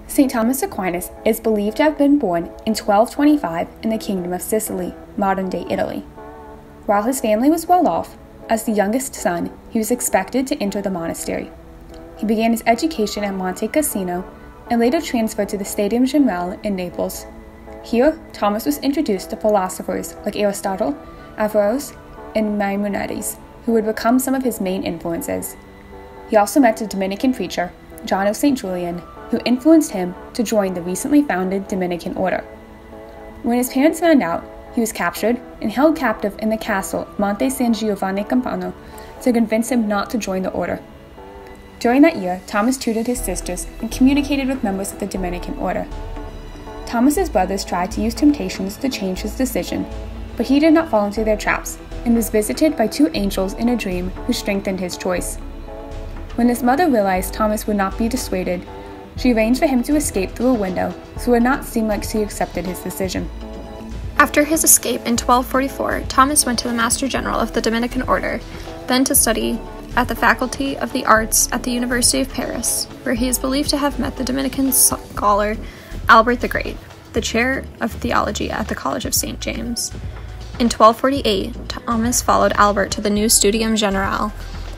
St. Thomas Aquinas is believed to have been born in 1225 in the Kingdom of Sicily, modern-day Italy. While his family was well off, as the youngest son, he was expected to enter the monastery. He began his education at Monte Cassino and later transferred to the Stadium Generale in Naples. Here, Thomas was introduced to philosophers like Aristotle, Averroes, and Maimonides, who would become some of his main influences. He also met a Dominican preacher, John of St. Julian, who influenced him to join the recently founded Dominican order. When his parents found out, he was captured and held captive in the castle of Monte San Giovanni Campano to convince him not to join the order. During that year, Thomas tutored his sisters and communicated with members of the Dominican order. Thomas's brothers tried to use temptations to change his decision, but he did not fall into their traps and was visited by two angels in a dream who strengthened his choice. When his mother realized Thomas would not be dissuaded, she arranged for him to escape through a window so it would not seem like she accepted his decision. After his escape in 1244, Thomas went to the Master General of the Dominican Order, then to study at the Faculty of the Arts at the University of Paris, where he is believed to have met the Dominican scholar Albert the Great, the chair of theology at the College of St. James. In 1248, Thomas followed Albert to the new Studium Generale,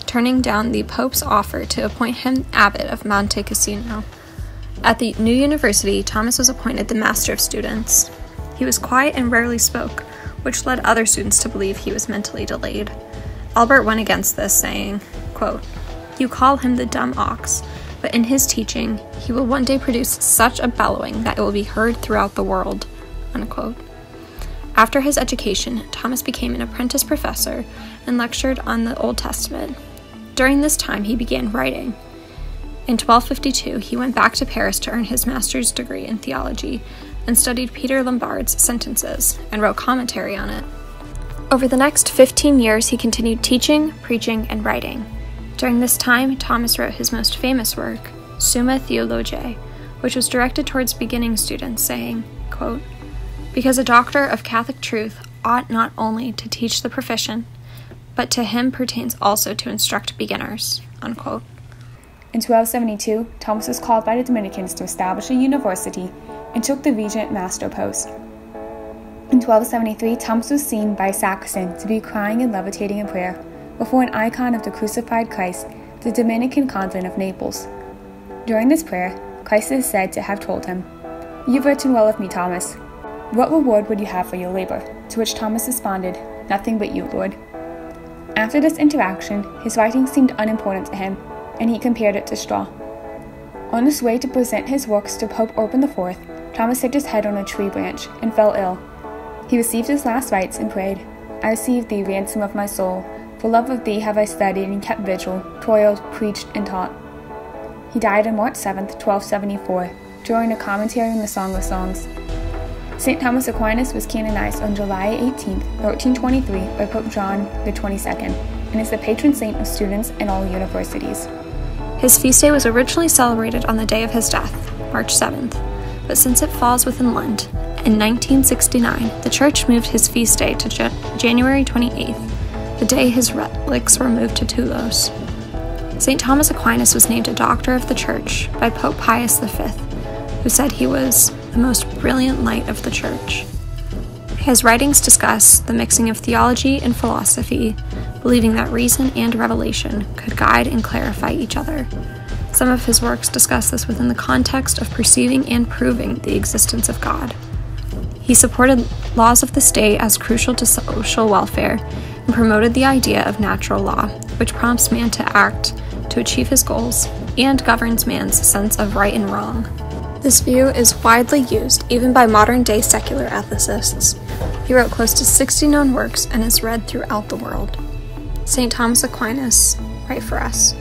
turning down the Pope's offer to appoint him abbot of Monte Cassino. At the new university, Thomas was appointed the master of students. He was quiet and rarely spoke, which led other students to believe he was mentally delayed. Albert went against this, saying, quote, "You call him the dumb ox, but in his teaching he will one day produce such a bellowing that it will be heard throughout the world." Unquote. After his education, Thomas became an apprentice professor and lectured on the Old Testament. During this time, he began writing. In 1252, he went back to Paris to earn his master's degree in theology and studied Peter Lombard's sentences and wrote commentary on it. Over the next 15 years, he continued teaching, preaching, and writing. During this time, Thomas wrote his most famous work, Summa Theologiae, which was directed towards beginning students, saying, quote, "Because a doctor of Catholic truth ought not only to teach the proficient, but to him pertains also to instruct beginners." Unquote. In 1272, Thomas was called by the Dominicans to establish a university and took the regent master post. In 1273, Thomas was seen by a sacristan to be crying and levitating in prayer before an icon of the crucified Christ, the Dominican convent of Naples. During this prayer, Christ is said to have told him, "You've written well of me, Thomas. What reward would you have for your labor?" To which Thomas responded, "Nothing but you, Lord." After this interaction, his writing seemed unimportant to him, and he compared it to straw. On his way to present his works to Pope Urban IV, Thomas hit his head on a tree branch and fell ill. He received his last rites and prayed, "I receive thee, ransom of my soul. For love of thee have I studied and kept vigil, toiled, preached, and taught." He died on March 7, 1274, during a commentary on the Song of Songs. St. Thomas Aquinas was canonized on July 18, 1323 by Pope John XXII, and is the patron saint of students and all universities. His feast day was originally celebrated on the day of his death, March 7th, but since it falls within Lent, in 1969, the Church moved his feast day to January 28th, the day his relics were moved to Toulouse. St. Thomas Aquinas was named a Doctor of the Church by Pope Pius V, who said he was the most brilliant light of the Church. His writings discuss the mixing of theology and philosophy, believing that reason and revelation could guide and clarify each other. Some of his works discuss this within the context of perceiving and proving the existence of God. He supported laws of the state as crucial to social welfare and promoted the idea of natural law, which prompts man to act to achieve his goals and governs man's sense of right and wrong. This view is widely used even by modern-day secular ethicists. He wrote close to 60 known works and is read throughout the world. St. Thomas Aquinas, write for us.